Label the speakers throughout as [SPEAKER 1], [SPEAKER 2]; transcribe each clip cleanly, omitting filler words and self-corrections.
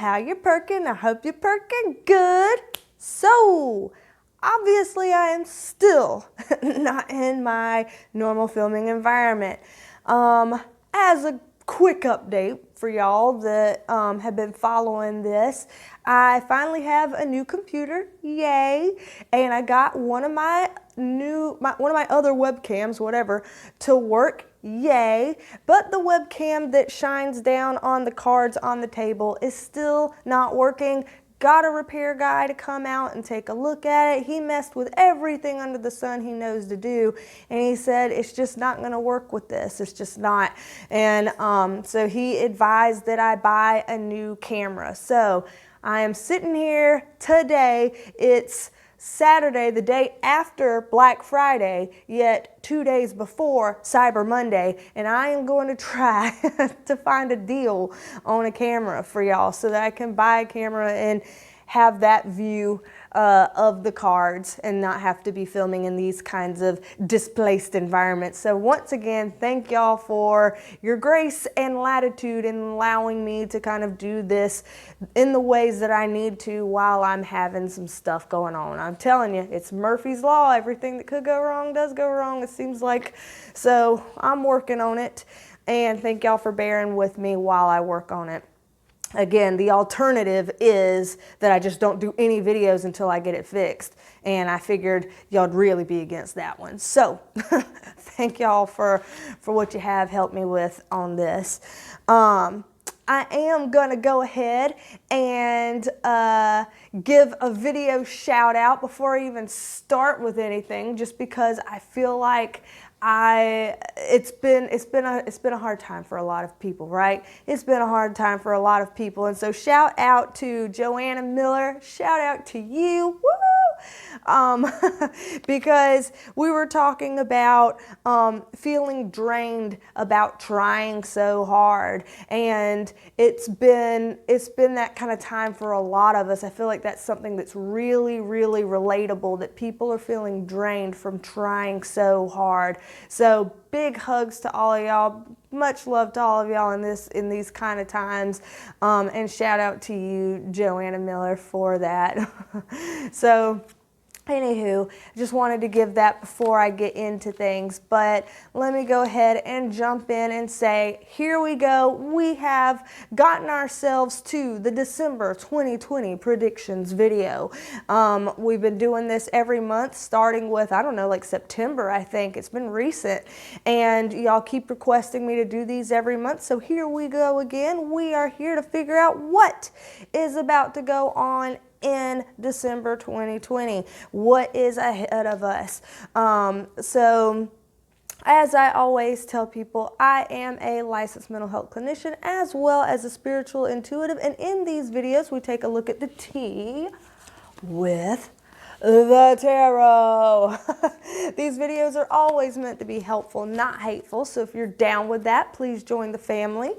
[SPEAKER 1] how you perking? I hope you're perking good. So, obviously I am still not in my normal filming environment. As a quick update for y'all that have been following this, I finally have a new computer, yay, and I got one of my other webcams, whatever, to work, yay, but the webcam that shines down on the cards on the table is still not working. Got a repair guy to come out and take a look at it. He messed with everything under the sun he knows to do, and he said it's just not going to work with this. It's just not. And so he advised that I buy a new camera. So I am sitting here today. It's Saturday, the day after Black Friday, yet 2 days before Cyber Monday, and I am going to try to find a deal on a camera for y'all so that I can buy a camera and have that view of the cards and not have to be filming in these kinds of displaced environments. So once again, thank y'all for your grace and latitude in allowing me to kind of do this in the ways that I need to while I'm having some stuff going on. I'm telling you, it's Murphy's Law. Everything that could go wrong does go wrong, it seems like. So I'm working on it, and thank y'all for bearing with me while I work on it. Again, the alternative is that I just don't do any videos until I get it fixed. And I figured y'all'd really be against that one. So thank y'all for what you have helped me with on this. I am gonna go ahead and give a video shout out before I even start with anything, just because I feel like it's been a hard time for a lot of people, right? It's been a hard time for a lot of people, and so shout out to Joanna Miller. Shout out to you, woo! Because we were talking about feeling drained about trying so hard, and it's been that kind of time for a lot of us. I feel like that's something that's really, really relatable, that people are feeling drained from trying so hard. So big hugs to all of y'all. Much love to all of y'all in these kind of times. And shout out to you, Joanna Miller, for that. So anywho, just wanted to give that before I get into things, but let me go ahead and jump in and say, here we go. We have gotten ourselves to the December 2020 predictions video. We've been doing this every month, starting with, I don't know, like September, I think. It's been recent, and y'all keep requesting me to do these every month, so here we go again. We are here to figure out what is about to go on in December 2020. What is ahead of us? So as I always tell people, I am a licensed mental health clinician as well as a spiritual intuitive, and in these videos we take a look at the tea with the tarot. These videos are always meant to be helpful, not hateful, so if you're down with that, please join the family.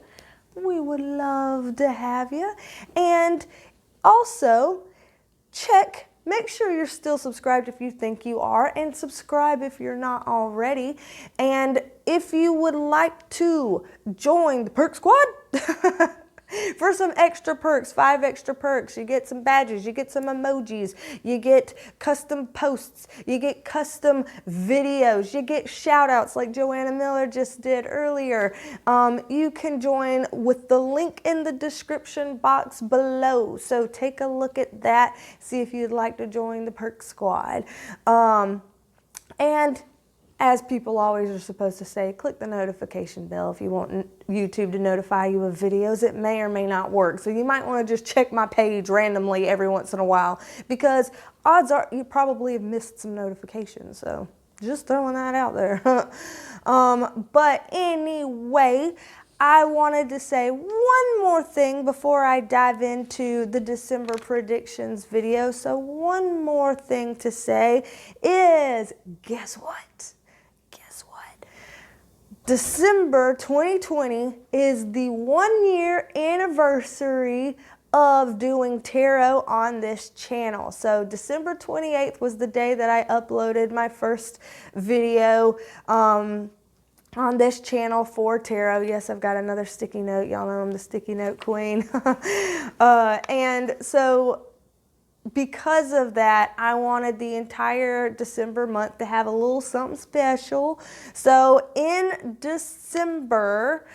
[SPEAKER 1] We would love to have you. And also, make sure you're still subscribed if you think you are, and subscribe if you're not already. And if you would like to join the Perk Squad for some extra perks, 5 extra perks, you get some badges, you get some emojis, you get custom posts, you get custom videos, you get shout outs like Joanna Miller just did earlier. You can join with the link in the description box below. So take a look at that, see if you'd like to join the Perk Squad. And as people always are supposed to say, click the notification bell if you want YouTube to notify you of videos. It may or may not work, so you might want to just check my page randomly every once in a while, because odds are you probably have missed some notifications, so just throwing that out there. But anyway, I wanted to say one more thing before I dive into the December predictions video. So one more thing to say is, guess what? December 2020 is the 1-year anniversary of doing tarot on this channel. So December 28th was the day that I uploaded my first video on this channel for tarot. Yes, I've got another sticky note. Y'all know I'm the sticky note queen. And so because of that, I wanted the entire December month to have a little something special. So in December,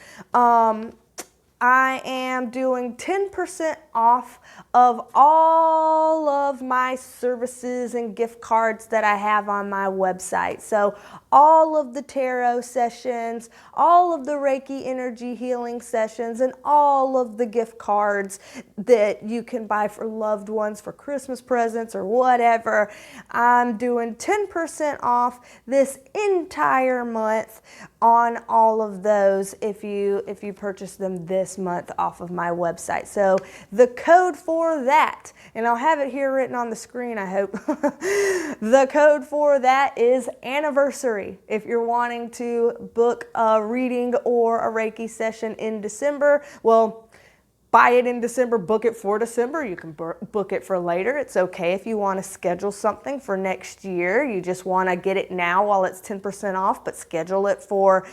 [SPEAKER 1] I am doing 10% off of all of my services and gift cards that I have on my website. So all of the tarot sessions, all of the Reiki energy healing sessions, and all of the gift cards that you can buy for loved ones for Christmas presents or whatever. I'm doing 10% off this entire month on all of those if you purchase them this month off of my website. So the code for that, and I'll have it here written on the screen, I hope. The code for that is anniversary. If you're wanting to book a reading or a Reiki session in December, well, buy it in December, book it for December. You can book it for later. It's okay if you want to schedule something for next year. You just want to get it now while it's 10% off, but schedule it for,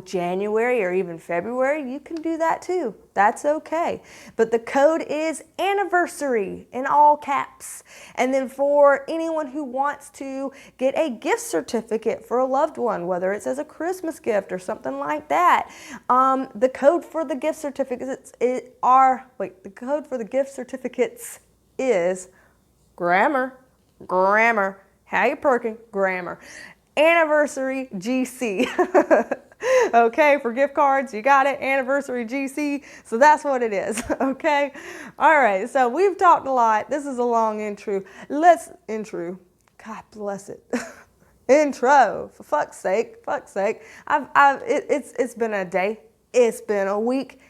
[SPEAKER 1] January or even February. You can do that too. That's okay. But the code is anniversary in all caps. And then for anyone who wants to get a gift certificate for a loved one, whether it's as a Christmas gift or something like that, the code for the gift certificates is grammar. How you perking? Grammar. Anniversary GC. Okay, for gift cards, you got it. Anniversary GC. So that's what it is. Okay. All right. So we've talked a lot. This is a long intro. God bless it. Intro. For fuck's sake. It's been a day. It's been a week.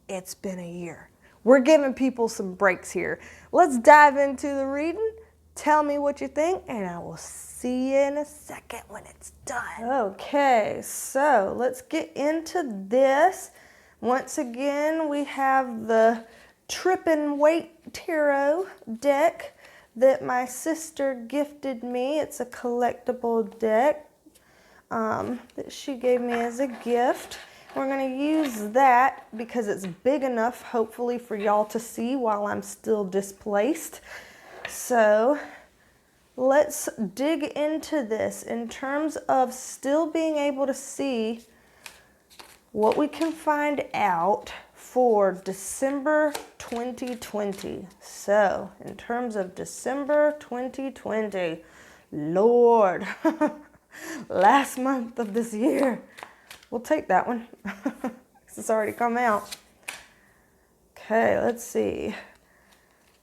[SPEAKER 1] It's been a year. We're giving people some breaks here. Let's dive into the reading. Tell me what you think, and I will see you in a second when it's done. Okay, so let's get into this. Once again, we have the Trip and Wait Tarot deck that my sister gifted me. It's a collectible deck that she gave me as a gift. We're going to use that because it's big enough, hopefully, for y'all to see while I'm still displaced. So let's dig into this in terms of still being able to see what we can find out for December 2020. So in terms of December 2020, Lord, last month of this year, we'll take that one. It's already come out. Okay, let's see.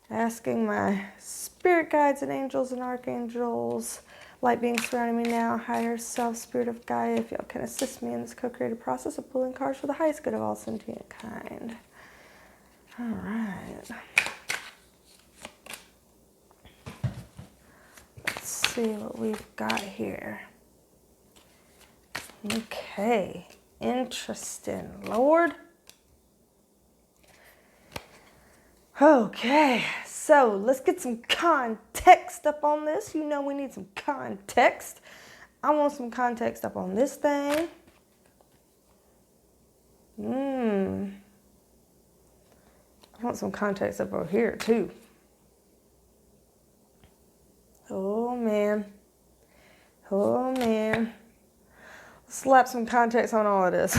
[SPEAKER 1] Asking my spirit guides and angels and archangels, light beings surrounding me now, higher self, spirit of Gaia, if y'all can assist me in this co-creative process of pulling cards for the highest good of all sentient kind. All right. Let's see what we've got here. Okay, interesting, Lord. Okay, so let's get some context up on this. You know we need some context. I want some context up on this thing. I want some context up over here too. Oh man. Slap some context on all of this.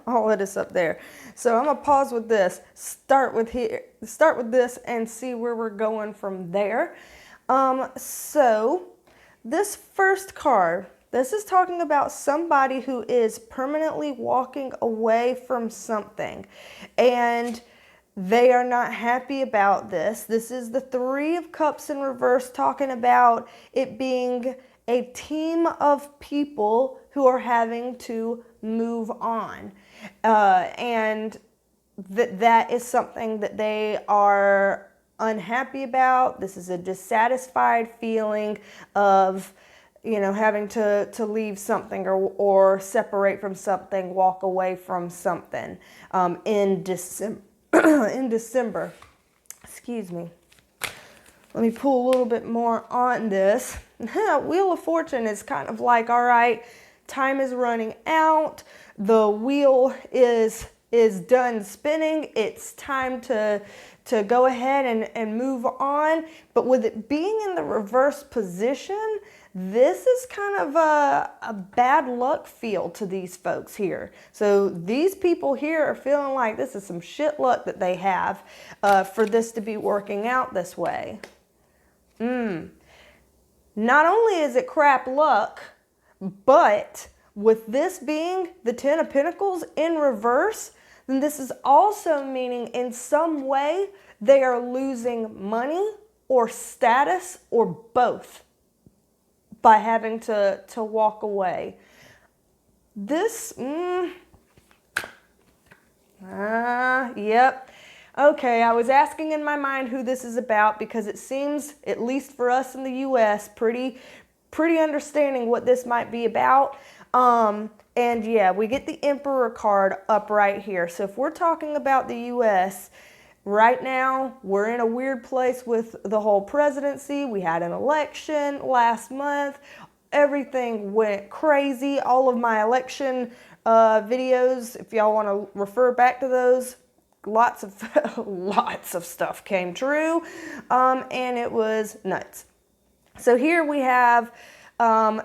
[SPEAKER 1] All of this up there. So I'm gonna pause with this, start with this and see where we're going from there. So this first card, this is talking about somebody who is permanently walking away from something and they are not happy about this. This is the Three of Cups in reverse, talking about it being a team of people who are having to move on. And that is something that they are unhappy about. This is a dissatisfied feeling of, having to leave something or separate from something, walk away from something in December. In December. Excuse me. Let me pull a little bit more on this. Wheel of Fortune is kind of like, all right, time is running out. The wheel is done spinning. It's time to go ahead and move on. But with it being in the reverse position, this is kind of a bad luck feel to these folks here. So these people here are feeling like this is some shit luck that they have for this to be working out this way. Not only is it crap luck, but with this being the Ten of Pentacles in reverse, then this is also meaning in some way they are losing money or status or both by having to walk away. This, yep. Okay, I was asking in my mind who this is about because it seems, at least for us in the U.S., pretty understanding what this might be about. And yeah, we get the Emperor card up right here. So if we're talking about the U.S., right now, we're in a weird place with the whole presidency. We had an election last month. Everything went crazy. All of my election videos, if y'all want to refer back to those, lots of stuff came true, and it was nuts. So here we have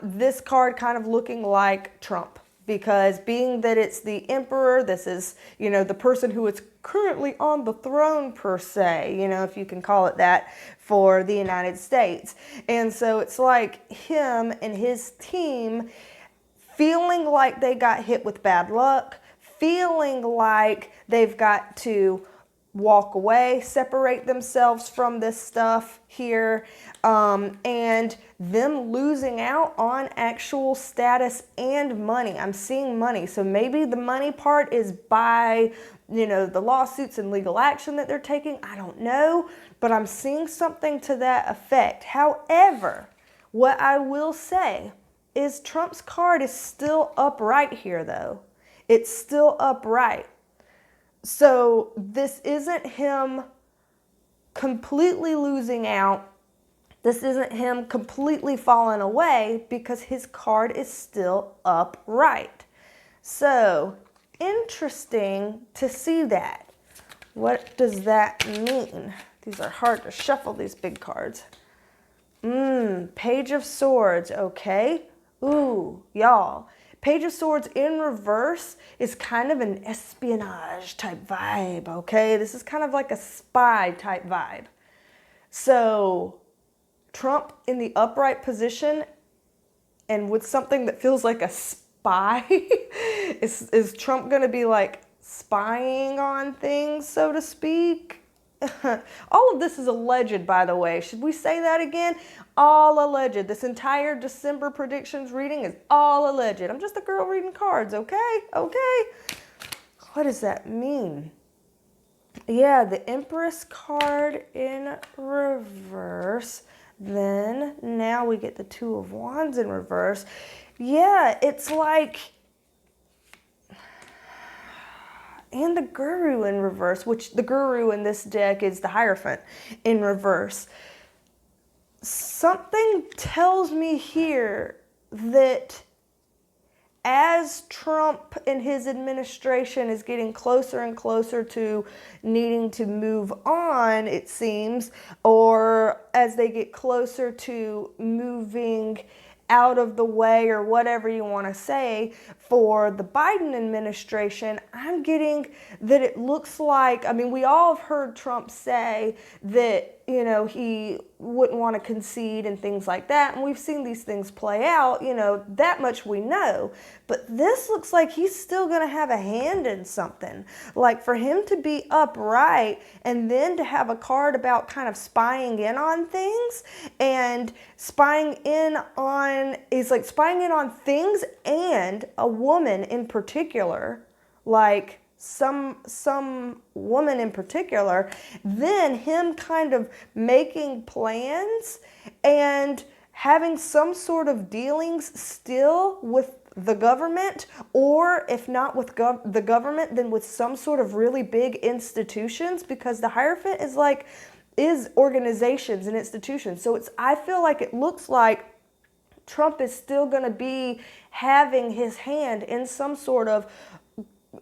[SPEAKER 1] this card kind of looking like Trump, because being that it's the Emperor, this is, you know, the person who is currently on the throne per se, you know, if you can call it that, for the United States. And so it's like him and his team feeling like they got hit with bad luck, feeling like they've got to walk away, separate themselves from this stuff here, and them losing out on actual status and money. I'm seeing money. So maybe the money part is by, you know, the lawsuits and legal action that they're taking. I don't know, but I'm seeing something to that effect. However, what I will say is Trump's card is still upright here though. It's still upright. So this isn't him completely losing out. This isn't him completely falling away because his card is still upright. So interesting to see that. What does that mean? These are hard to shuffle, these big cards. Page of Swords, okay. Ooh, y'all. Page of Swords in reverse is kind of an espionage type vibe, okay? This is kind of like a spy type vibe. So Trump in the upright position and with something that feels like a spy, is Trump going to be like spying on things, so to speak? All of this is alleged, by the way. Should we say that again? All alleged. This entire December predictions reading is all alleged. I'm just a girl reading cards, okay? Okay. What does that mean? Yeah, the Empress card in reverse. Then now we get the Two of Wands in reverse. Yeah, it's like... and the Guru in reverse, which the Guru in this deck is the Hierophant in reverse. Something tells me here that as Trump and his administration is getting closer and closer to needing to move on, it seems, or as they get closer to moving out of the way, or whatever you want to say, for the Biden administration, I'm getting that it looks like, I mean, we all have heard Trump say that, you know, he wouldn't want to concede and things like that, and we've seen these things play out, you know, that much we know. But this looks like he's still going to have a hand in something. Like for him to be upright and then to have a card about kind of spying in on things, and spying in on, is like spying in on things and a woman in particular, like some woman in particular, then him kind of making plans and having some sort of dealings still with the government, or if not with the government, then with some sort of really big institutions, because the Hierophant is organizations and institutions. So I feel like it looks like Trump is still going to be having his hand in some sort of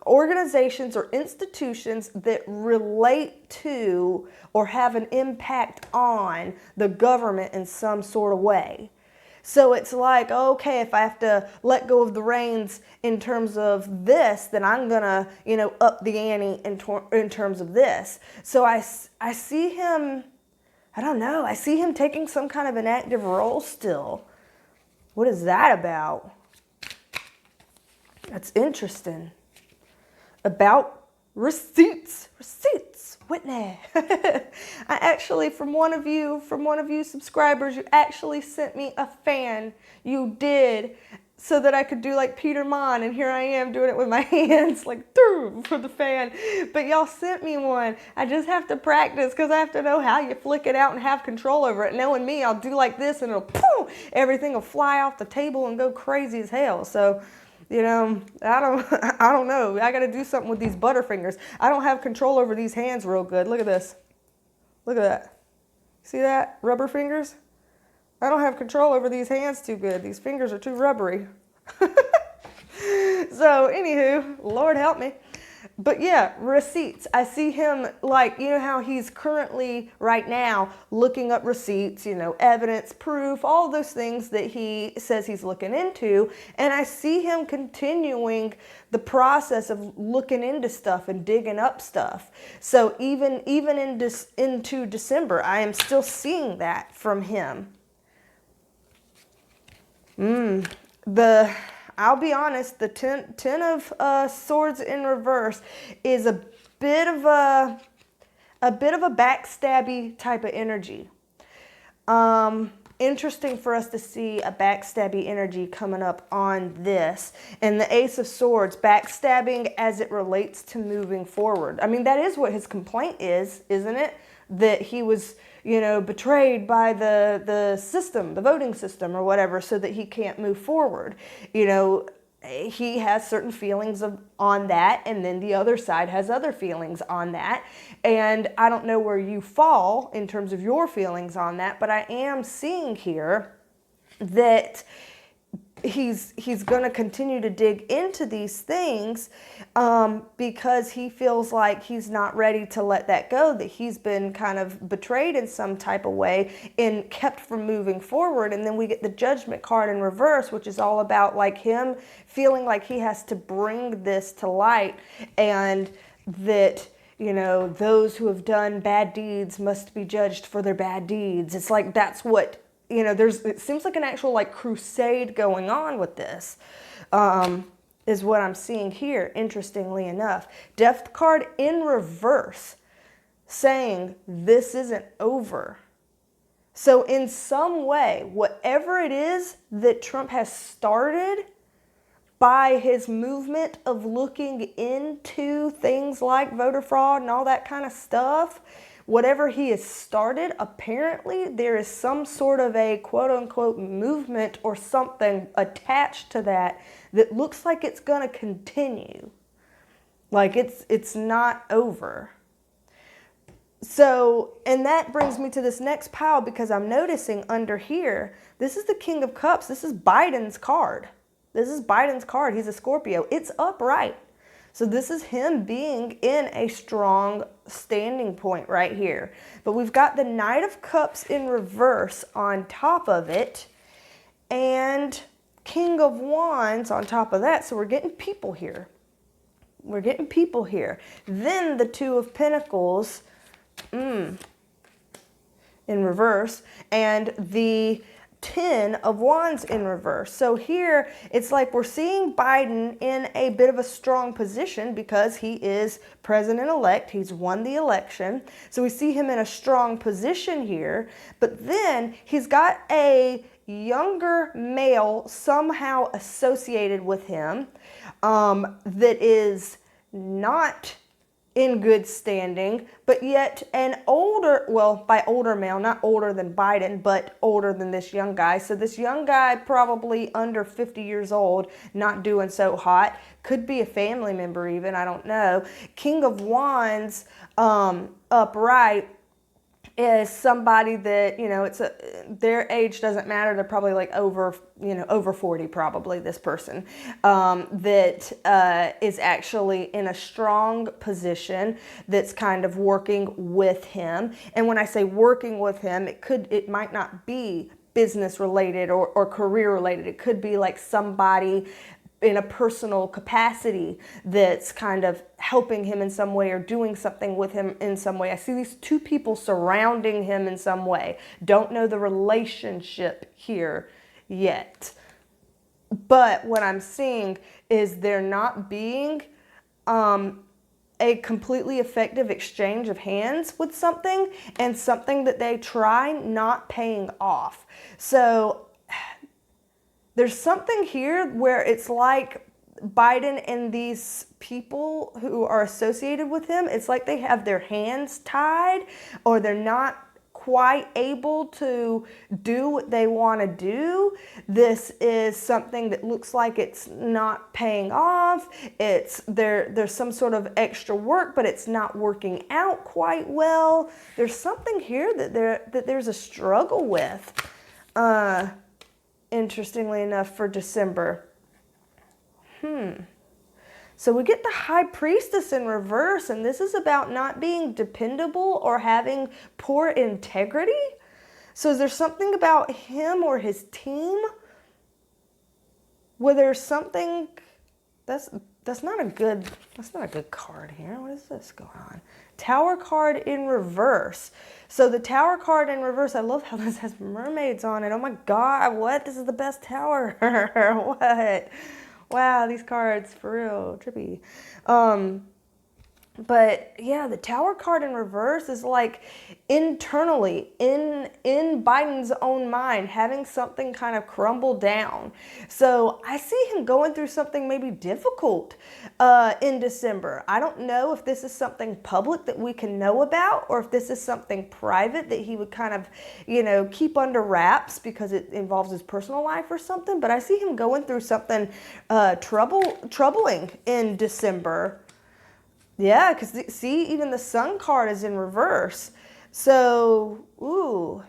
[SPEAKER 1] organizations or institutions that relate to or have an impact on the government in some sort of way. So it's like, okay, if I have to let go of the reins in terms of this, then I'm going to, up the ante in terms of this. So I see him, I don't know, I see him taking some kind of an active role still. What is that about? That's interesting. About receipts, Whitney. I actually, from one of you subscribers, you actually sent me a fan. You did, so that I could do like Peter Mon, and here I am doing it with my hands, like for the fan. But y'all sent me one. I just have to practice because I have to know how you flick it out and have control over it. Knowing me, I'll do like this, and it'll poof, everything will fly off the table and go crazy as hell. So, I don't know. I got to do something with these butterfingers. I don't have control over these hands real good. Look at this. Look at that. See that? Rubber fingers? I don't have control over these hands too good. These fingers are too rubbery. So, anywho, Lord help me. But yeah, receipts. I see him like, how he's currently right now looking up receipts, evidence, proof, all those things that he says he's looking into. And I see him continuing the process of looking into stuff and digging up stuff. So even into December, I am still seeing that from him. I'll be honest, the 10 of Swords in reverse is a bit of a backstabby type of energy. Interesting for us to see a backstabby energy coming up on this. And the Ace of Swords, backstabbing as it relates to moving forward. I mean, that is what his complaint is, isn't it? That he was, betrayed by the system, the voting system or whatever, so that he can't move forward. He has certain feelings on that, and then the other side has other feelings on that. And I don't know where you fall in terms of your feelings on that, but I am seeing here that he's going to continue to dig into these things because he feels like he's not ready to let that go, that he's been kind of betrayed in some type of way and kept from moving forward. And then we get the Judgment card in reverse, which is all about like him feeling like he has to bring this to light, and that those who have done bad deeds must be judged for their bad deeds. It's like that's what it seems like an actual like crusade going on with this, is what I'm seeing here, interestingly enough. Death card in reverse, saying this isn't over. So in some way, whatever it is that Trump has started by his movement of looking into things like voter fraud and all that kind of stuff, whatever he has started, apparently there is some sort of a quote-unquote movement or something attached to that that looks like it's going to continue. Like it's not over. So, and that brings me to this next pile, because I'm noticing under here, this is the King of Cups. This is Biden's card. This is Biden's card. He's a Scorpio. It's upright. So this is him being in a strong standing point right here. But we've got the Knight of Cups in reverse on top of it, and King of Wands on top of that. So we're getting people here. We're getting people here. Then the Two of Pentacles in reverse, and the 10 of Wands in reverse. So here it's like we're seeing Biden in a bit of a strong position because he is president-elect. He's won the election. So we see him in a strong position here. But then he's got a younger male somehow associated with him that is not in good standing, but yet an older, well, by older male, not older than Biden, but older than this young guy. So this young guy, probably under 50 years old, not doing so hot. Could be a family member even, I don't know. King of Wands upright. is somebody that, their age doesn't matter. They're probably like over 40 probably, this person, that is actually in a strong position that's kind of working with him. And when I say working with him, it might not be business related or career related. It could be like somebody in a personal capacity that's kind of helping him in some way or doing something with him in some way. I see these two people surrounding him in some way. Don't know the relationship here yet. But what I'm seeing is there not being a completely effective exchange of hands with something, and something that they try not paying off. So there's something here where it's like Biden and these people who are associated with him, it's like they have their hands tied, or they're not quite able to do what they want to do. This is something that looks like it's not paying off. There's some sort of extra work, but it's not working out quite well. There's something here that there's a struggle with. Interestingly enough, for December. So we get the High Priestess in reverse, and this is about not being dependable or having poor integrity. So is there something about him or his team where there's something that's not a good card here. What is this going on? Tower card in reverse. So the Tower card in reverse, I love how this has mermaids on it. Oh my God, what? This is the best tower. What? Wow, these cards, for real, trippy. But yeah, the Tower card in reverse is like internally, in Biden's own mind, having something kind of crumble down. So I see him going through something maybe difficult in December. I don't know if this is something public that we can know about, or if this is something private that he would kind of, keep under wraps because it involves his personal life or something. But I see him going through something troubling in December. Yeah, because see, even the Sun card is in reverse. So, ooh.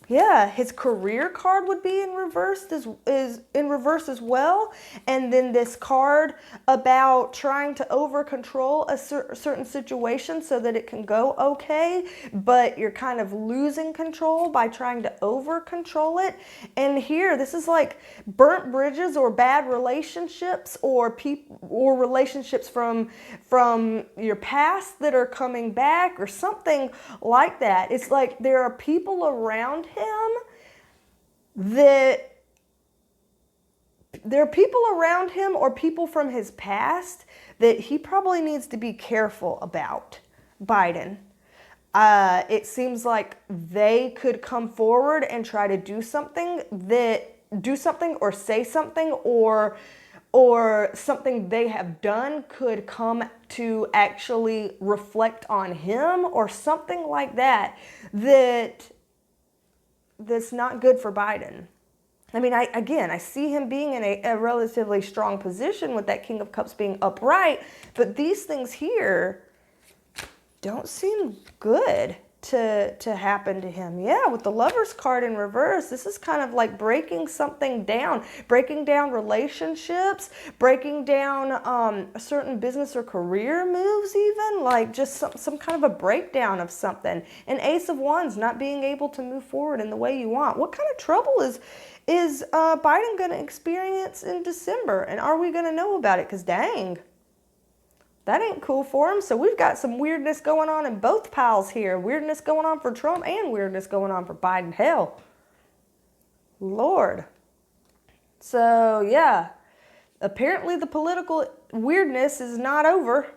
[SPEAKER 1] Yeah, his career card would be in reverse, is in reverse as well. And then this card about trying to over control a certain situation so that it can go okay, but you're kind of losing control by trying to over control it. And here, this is like burnt bridges or bad relationships, or relationships from your past that are coming back, or something like that. It's like there are people around him or people from his past that he probably needs to be careful about, Biden. It seems like they could come forward and try to do something or say something, or something they have done could come to actually reflect on him, or something like that's not good for Biden. I mean, I see him being in a relatively strong position with that King of Cups being upright, but these things here don't seem good to happen to him. Yeah, with the Lovers card in reverse, this is kind of like breaking something down, breaking down relationships, breaking down certain business or career moves, even like just some kind of a breakdown of something. An Ace of Wands, not being able to move forward in the way you want. What kind of trouble is Biden going to experience in December? And are we going to know about it? Because dang, that ain't cool for him. So we've got some weirdness going on in both piles here. Weirdness going on for Trump and weirdness going on for Biden. Hell, Lord. So yeah, apparently the political weirdness is not over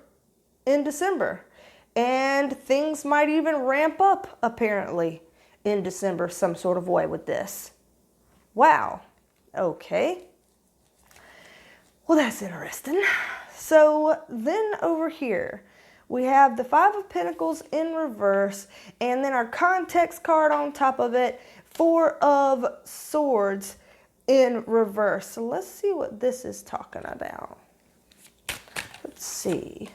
[SPEAKER 1] in December. And things might even ramp up, apparently, in December some sort of way with this. Wow. Okay. Well, that's interesting. So then over here, we have the Five of Pentacles in reverse, and then our context card on top of it, Four of Swords in reverse. So let's see what this is talking about. Let's see.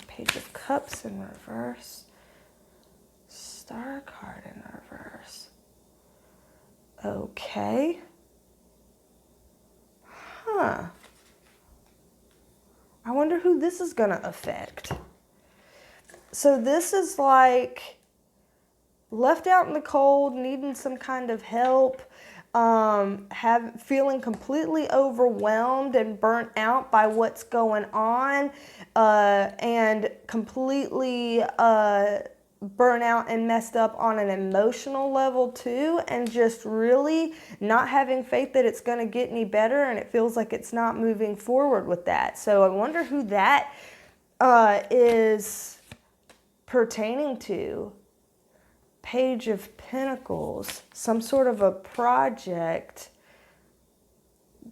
[SPEAKER 1] Page of Cups in reverse. Star card in reverse. Okay. Huh. I wonder who this is going to affect. So this is like left out in the cold, needing some kind of help, feeling completely overwhelmed and burnt out by what's going on, and completely burnt out and messed up on an emotional level too, and just really not having faith that it's going to get any better, and it feels like it's not moving forward with that. So I wonder who that is pertaining to. Page of Pentacles, some sort of a project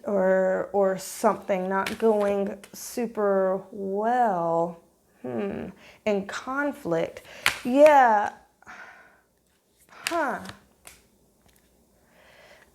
[SPEAKER 1] or something not going super well. In conflict. Yeah. Huh.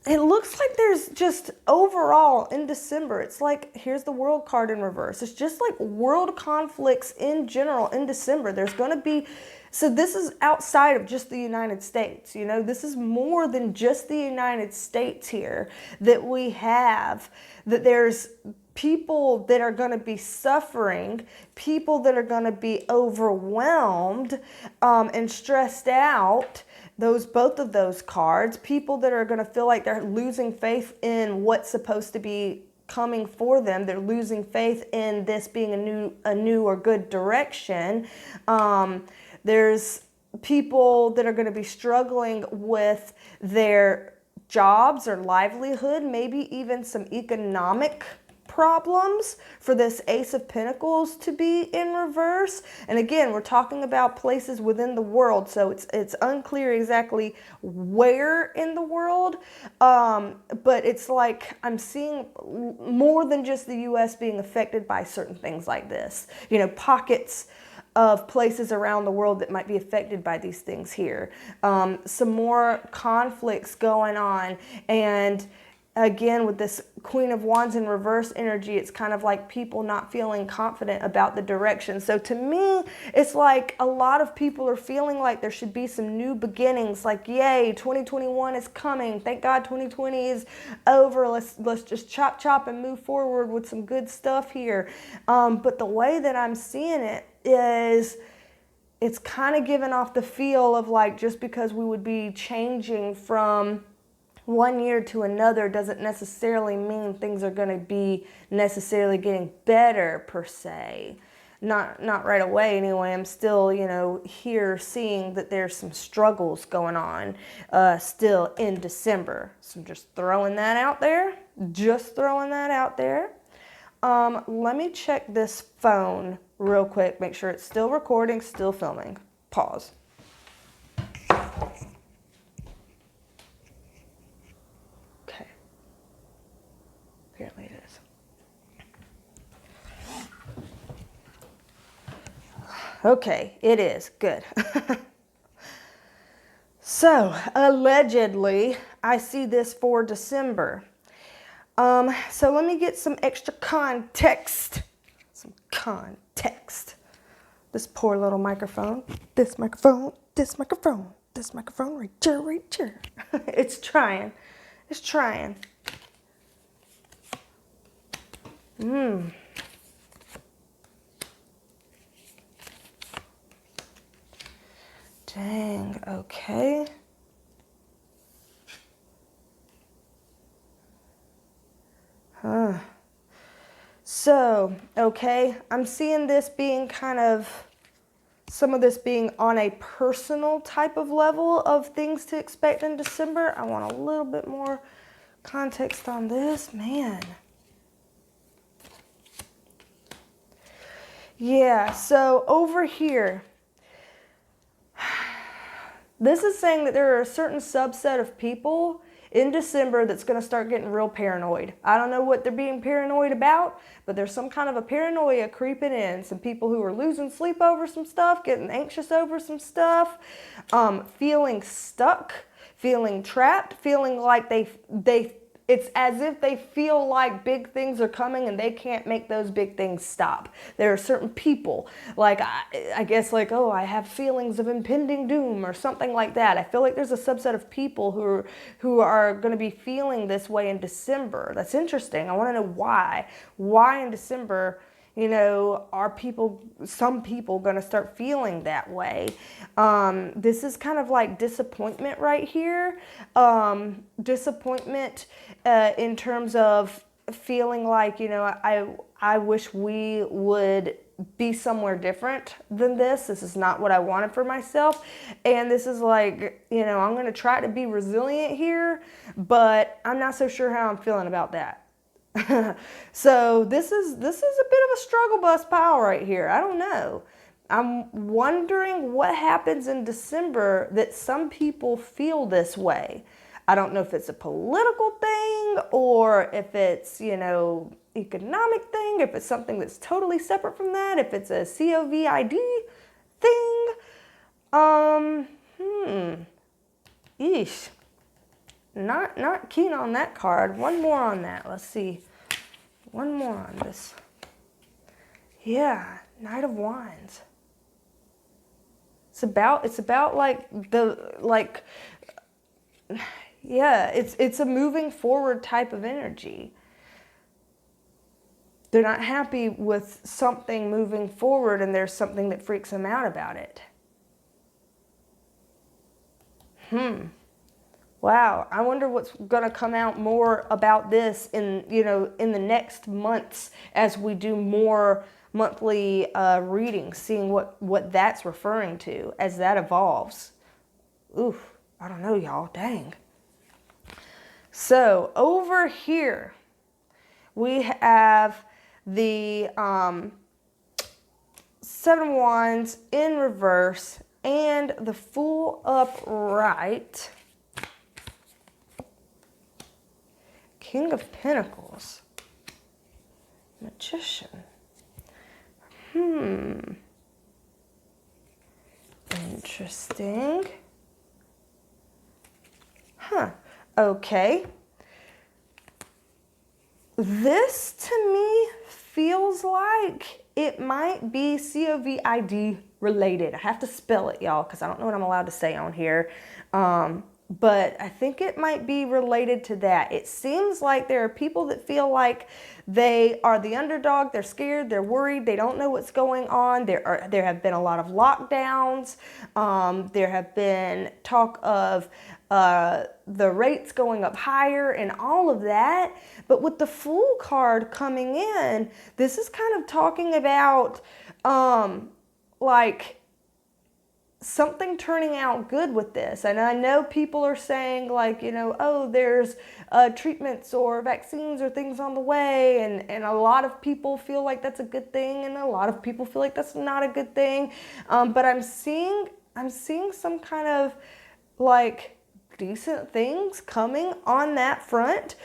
[SPEAKER 1] It looks like there's just overall in December, it's like, here's the World card in reverse. It's just like world conflicts in general in December. There's going to be, so this is outside of just the United States, you know, this is more than just the United States here that we have, that there's people that are going to be suffering, people that are going to be overwhelmed and stressed out. Both of those cards, people that are going to feel like they're losing faith in what's supposed to be coming for them. They're losing faith in this being a new or good direction. There's people that are going to be struggling with their jobs or livelihood, maybe even some economic problems for this Ace of Pentacles to be in reverse. And again, we're talking about places within the world, so it's unclear exactly where in the world, but it's like I'm seeing more than just the US being affected by certain things like this. You know, pockets of places around the world that might be affected by these things here. Some more conflicts going on, and again, with this Queen of Wands in reverse energy, it's kind of like people not feeling confident about the direction. So to me, it's like a lot of people are feeling like there should be some new beginnings, like, yay, 2021 is coming. Thank God 2020 is over. Let's just chop and move forward with some good stuff here. But the way that I'm seeing it is, it's kind of giving off the feel of like, just because we would be changing from one year to another doesn't necessarily mean things are going to be necessarily getting better per se. Not right away anyway. I'm still, you know, here seeing that there's some struggles going on still in December. So I'm just throwing that out there. Just throwing that out there. Let me check this phone real quick. Make sure it's still recording, still filming. Pause. Apparently it is. Okay, it is. Good. So, allegedly, I see this for December. So let me get some extra context. Some context. This poor little microphone. This microphone. This microphone. This microphone. Right here, right here. It's trying. It's trying. Dang, okay. So, okay, I'm seeing this being kind of, some of this being on a personal type of level of things to expect in December. I want a little bit more context on this, man. Yeah, so over here, this is saying that there are a certain subset of people in December that's going to start getting real paranoid. I don't know what they're being paranoid about, but there's some kind of a paranoia creeping in. Some people who are losing sleep over some stuff, getting anxious over some stuff, feeling stuck, feeling trapped, feeling like it's as if they feel like big things are coming and they can't make those big things stop. There are certain people, like I guess like, oh, I have feelings of impending doom or something like that. I feel like there's a subset of people who are going to be feeling this way in December. That's interesting. I want to know why. Why in December, you know, are some people going to start feeling that way? This is kind of like disappointment right here. Disappointment in terms of feeling like, you know, I wish we would be somewhere different than this. This is not what I wanted for myself. And this is like, you know, I'm going to try to be resilient here, but I'm not so sure how I'm feeling about that. So this is a bit of a struggle bus pile right here. I don't know. I'm wondering what happens in December that some people feel this way. I don't know if it's a political thing or if it's, you know, economic thing, if it's something that's totally separate from that, if it's a COVID thing. Yeesh. Not keen on that card. One more on that. Let's see. One more on this. Yeah, Knight of Wands. It's about it's a moving forward type of energy. They're not happy with something moving forward and there's something that freaks them out about it. Wow, I wonder what's going to come out more about this in the next months as we do more monthly readings, seeing what that's referring to as that evolves. Oof, I don't know, y'all. Dang. So over here, we have the Seven of Wands in reverse and the Fool upright. King of Pentacles. Magician. Interesting. Okay. This to me feels like it might be COVID related. I have to spell it, y'all, because I don't know what I'm allowed to say on here. But I think it might be related to that. It seems like there are people that feel like they are the underdog. They're scared. They're worried. They don't know what's going on. There have been a lot of lockdowns. There have been talk of the rates going up higher and all of that. But with the Fool card coming in, this is kind of talking about like something turning out good with this. And I know people are saying like, you know, oh, there's treatments or vaccines or things on the way. And a lot of people feel like that's a good thing. And a lot of people feel like that's not a good thing. But I'm seeing some kind of like decent things coming on that front.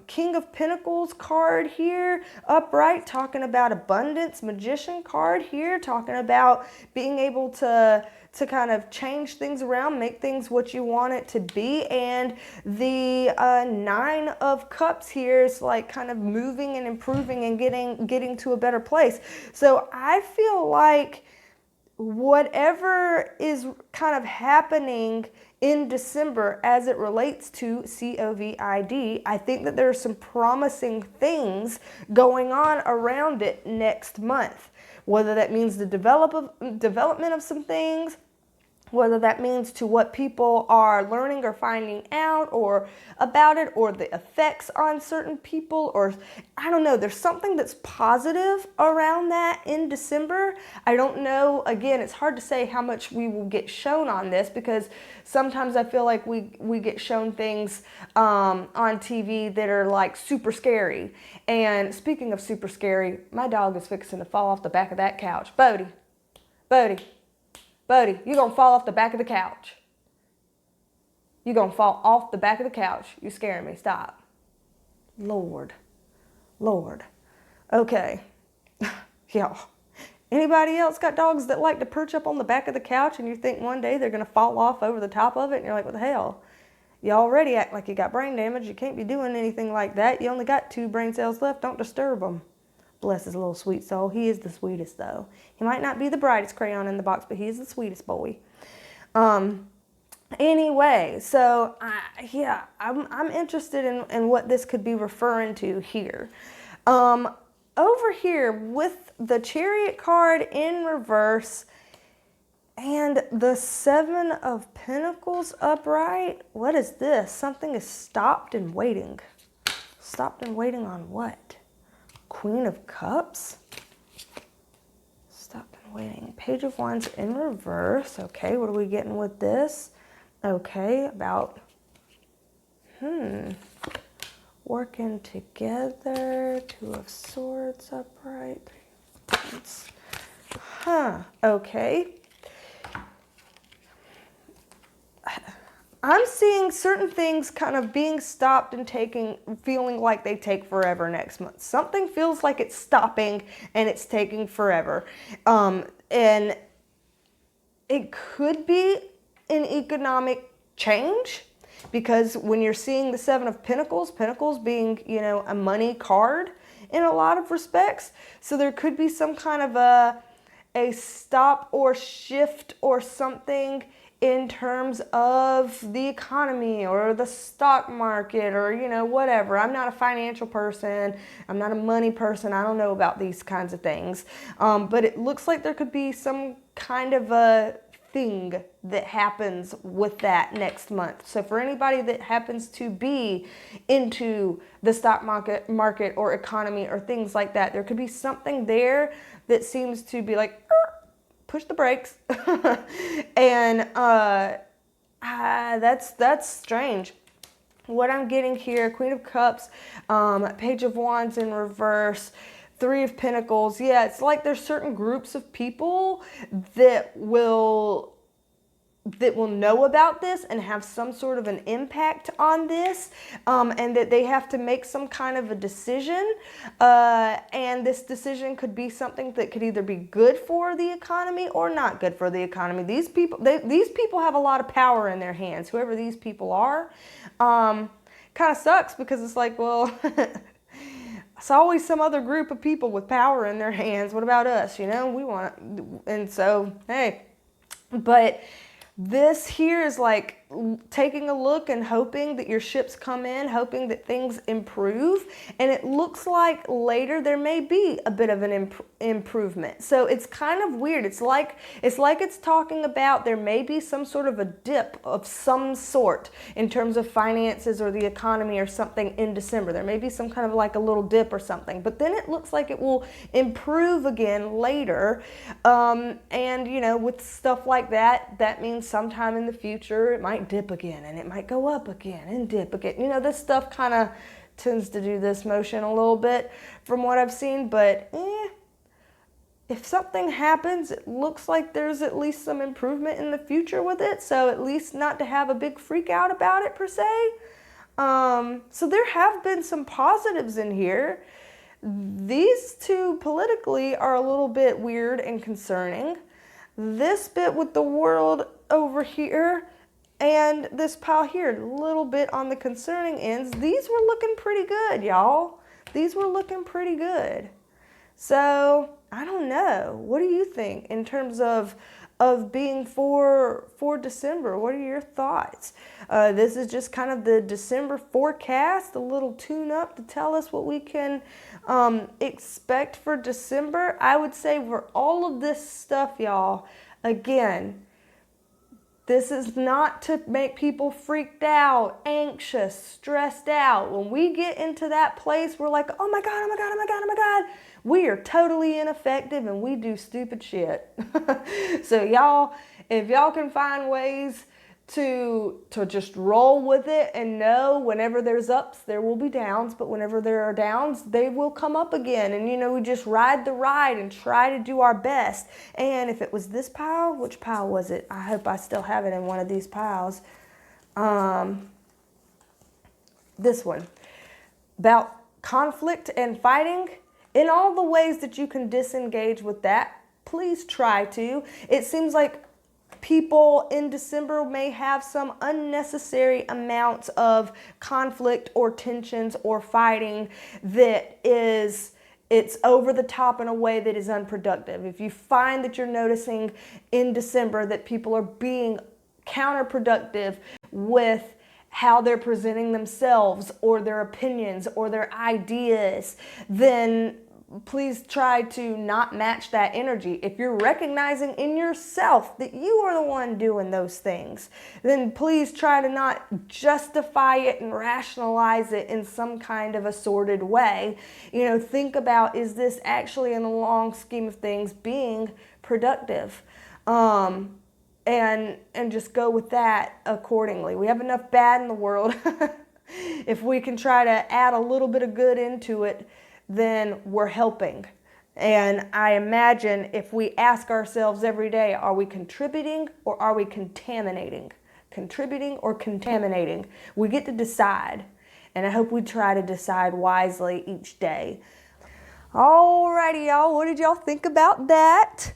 [SPEAKER 1] King of Pentacles card here, upright, talking about abundance. Magician card here, talking about being able to kind of change things around, make things what you want it to be. And the Nine of Cups here is like kind of moving and improving and getting to a better place. So I feel like whatever is kind of happening in December as it relates to COVID, I think that there are some promising things going on around it next month. Whether that means the development of some things, whether that means to what people are learning or finding out or about it, or the effects on certain people, or I don't know, there's something that's positive around that in December. I don't know, again, it's hard to say how much we will get shown on this because sometimes I feel like we get shown things on TV that are like super scary. And speaking of super scary, my dog is fixing to fall off the back of that couch. Bodie, you're going to fall off the back of the couch. You're going to fall off the back of the couch. You're scaring me. Stop. Lord. Okay. Y'all. Anybody else got dogs that like to perch up on the back of the couch and you think one day they're going to fall off over the top of it and you're like, what the hell? You already act like you got brain damage. You can't be doing anything like that. You only got 2 brain cells left. Don't disturb them. Bless his little sweet soul. He is the sweetest, though. He might not be the brightest crayon in the box, but he is the sweetest boy. Anyway, so yeah, I'm interested in what this could be referring to here. Over here with the Chariot card in reverse and the 7 of Pentacles upright. What is this? Something is stopped and waiting. Stopped and waiting on what? Queen of Cups? Stopped and waiting. Page of Wands in reverse. Okay, what are we getting with this? Okay, about, working together. 2 of Swords upright. Okay. I'm seeing certain things kind of being stopped and feeling like they take forever next month. Something feels like it's stopping and it's taking forever. And it could be an economic change, because when you're seeing the 7 of Pentacles, Pentacles being, a money card in a lot of respects. So there could be some kind of a stop or shift or something in terms of the economy or the stock market or, whatever. I'm not a financial person. I'm not a money person. I don't know about these kinds of things. But it looks like there could be some kind of a thing that happens with that next month. So for anybody that happens to be into the stock market or economy or things like that, there could be something there that seems to be like, push the brakes. And that's strange. What I'm getting here, Queen of Cups, Page of Wands in reverse, 3 of Pentacles. Yeah, it's like there's certain groups of people that will know about this and have some sort of an impact on this, and that they have to make some kind of a decision, and this decision could be something that could either be good for the economy or not good for the economy. These people have a lot of power in their hands, whoever these people are. Kind of sucks, because it's like, well, it's always some other group of people with power in their hands. What about us? We want it. And so, hey, but this here is like taking a look and hoping that your ships come in, hoping that things improve. And it looks like later there may be a bit of an improvement. So it's kind of weird. It's like it's talking about there may be some sort of a dip of some sort in terms of finances or the economy or something in December. There may be some kind of like a little dip or something. But then it looks like it will improve again later. And, with stuff like that, that means sometime in the future it might dip again and it might go up again and dip again. This stuff kind of tends to do this motion a little bit from what I've seen, but if something happens, it looks like there's at least some improvement in the future with it. So at least not to have a big freak out about it per se. So there have been some positives in here. These two politically are a little bit weird and concerning. This bit with the world over here and this pile here, a little bit on the concerning ends. These were looking pretty good, y'all. These were looking pretty good. So I don't know. What do you think in terms of being for December? What are your thoughts? This is just kind of the December forecast, a little tune-up to tell us what we can expect for December. I would say for all of this stuff, y'all, again, this is not to make people freaked out, anxious, stressed out. When we get into that place, we're like, oh my God, oh my God, oh my God, oh my God. We are totally ineffective and we do stupid shit. So y'all, if y'all can find ways to just roll with it and know whenever there's ups, there will be downs, but whenever there are downs, they will come up again. And we just ride the ride and try to do our best. And if it was this pile, which pile was it? I hope I still have it in one of these piles. This one. About conflict and fighting. In all the ways that you can disengage with that, please try to. It seems like people in December may have some unnecessary amounts of conflict or tensions or fighting that it's over the top in a way that is unproductive. If you find that you're noticing in December that people are being counterproductive with how they're presenting themselves or their opinions or their ideas, then please try to not match that energy. If you're recognizing in yourself that you are the one doing those things, then please try to not justify it and rationalize it in some kind of a sordid way. Think about, is this actually in the long scheme of things being productive? And just go with that accordingly. We have enough bad in the world. If we can try to add a little bit of good into it, then we're helping. And I imagine if we ask ourselves every day, are we contributing or are we contaminating? Contributing or contaminating? We get to decide. And I hope we try to decide wisely each day. Alrighty, y'all. What did y'all think about that?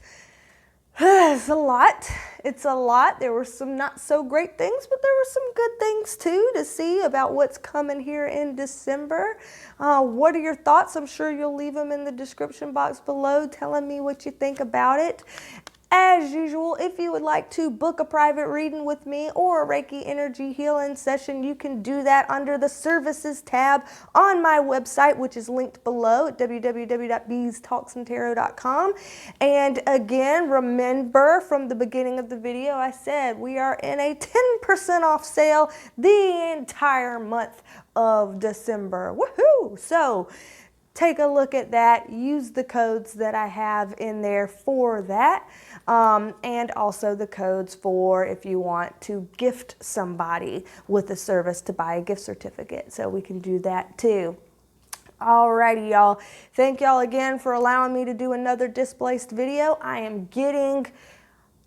[SPEAKER 1] It's a lot. It's a lot. There were some not so great things, but there were some good things too to see about what's coming here in December. What are your thoughts? I'm sure you'll leave them in the description box below telling me what you think about it. As usual, if you would like to book a private reading with me or a Reiki energy healing session, you can do that under the services tab on my website, which is linked below at www.BeasTalksAndTarot.com. And again, remember from the beginning of the video, I said we are in a 10% off sale the entire month of December. Woohoo! So take a look at that. Use the codes that I have in there for that. And also the codes for if you want to gift somebody with a service to buy a gift certificate. So we can do that too. Alrighty, y'all. Thank y'all again for allowing me to do another displaced video. I am getting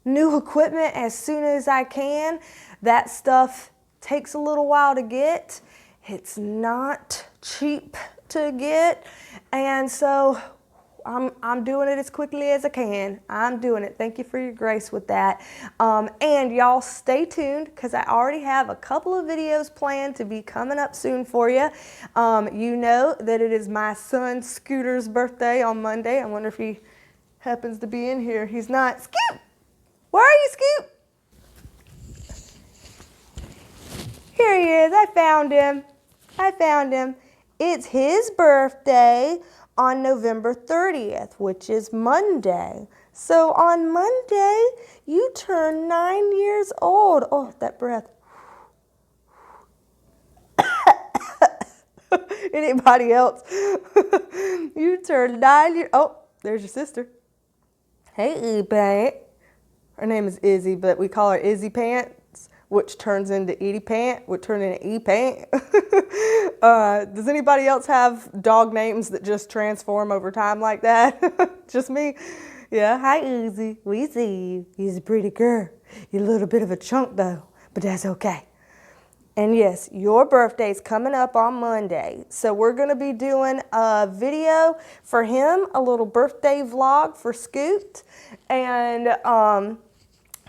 [SPEAKER 1] new equipment as soon as I can. That stuff takes a little while to get. It's not cheap to get, and so I'm doing it as quickly as I can. I'm doing it. Thank you for your grace with that. And y'all stay tuned because I already have a couple of videos planned to be coming up soon for you. You know that it is my son Scooter's birthday on Monday. I wonder if he happens to be in here. He's not. Scoot! Where are you, Scoot? Here he is. I found him. It's his birthday on November 30th, which is Monday. So on Monday, you turn 9 years old. Oh, that breath. Anybody else? You turn 9 years. Oh, there's your sister. Hey, E-Pant. Her name is Izzy, but we call her Izzy Pants, which turns into Edie Pant, which turns into E-Pant. Does anybody else have dog names that just transform over time like that? Just me? Yeah, hi Izzy. We see you. You're a pretty girl. You're a little bit of a chunk though, but that's okay. And yes, your birthday's coming up on Monday. So we're going to be doing a video for him, a little birthday vlog for Scoot. And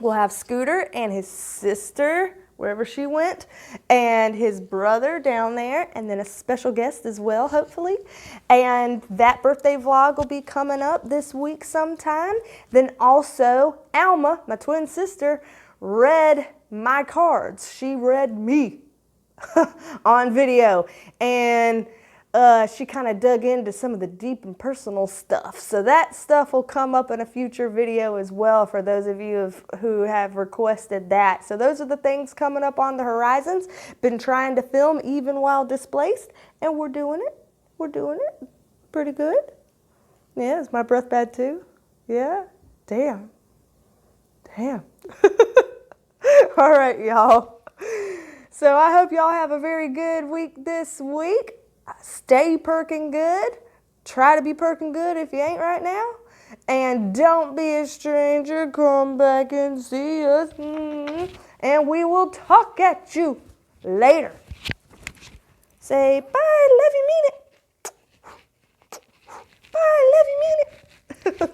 [SPEAKER 1] we'll have Scooter and his sister, wherever she went, and his brother down there, and then a special guest as well, hopefully. And that birthday vlog will be coming up this week sometime. Then also, Alma, my twin sister, read my cards. She read me on video, and she kind of dug into some of the deep and personal stuff. So that stuff will come up in a future video as well for those of you who have requested that. So those are the things coming up on the horizons. Been trying to film even while displaced, and we're doing it. We're doing it pretty good. Yeah, is my breath bad too? Yeah? Damn. All right, y'all. So I hope y'all have a very good week this week. Stay perking good. Try to be perking good if you ain't right now. And don't be a stranger. Come back and see us. And we will talk at you later. Say bye. Love you, mean it. Bye. Love you, mean it.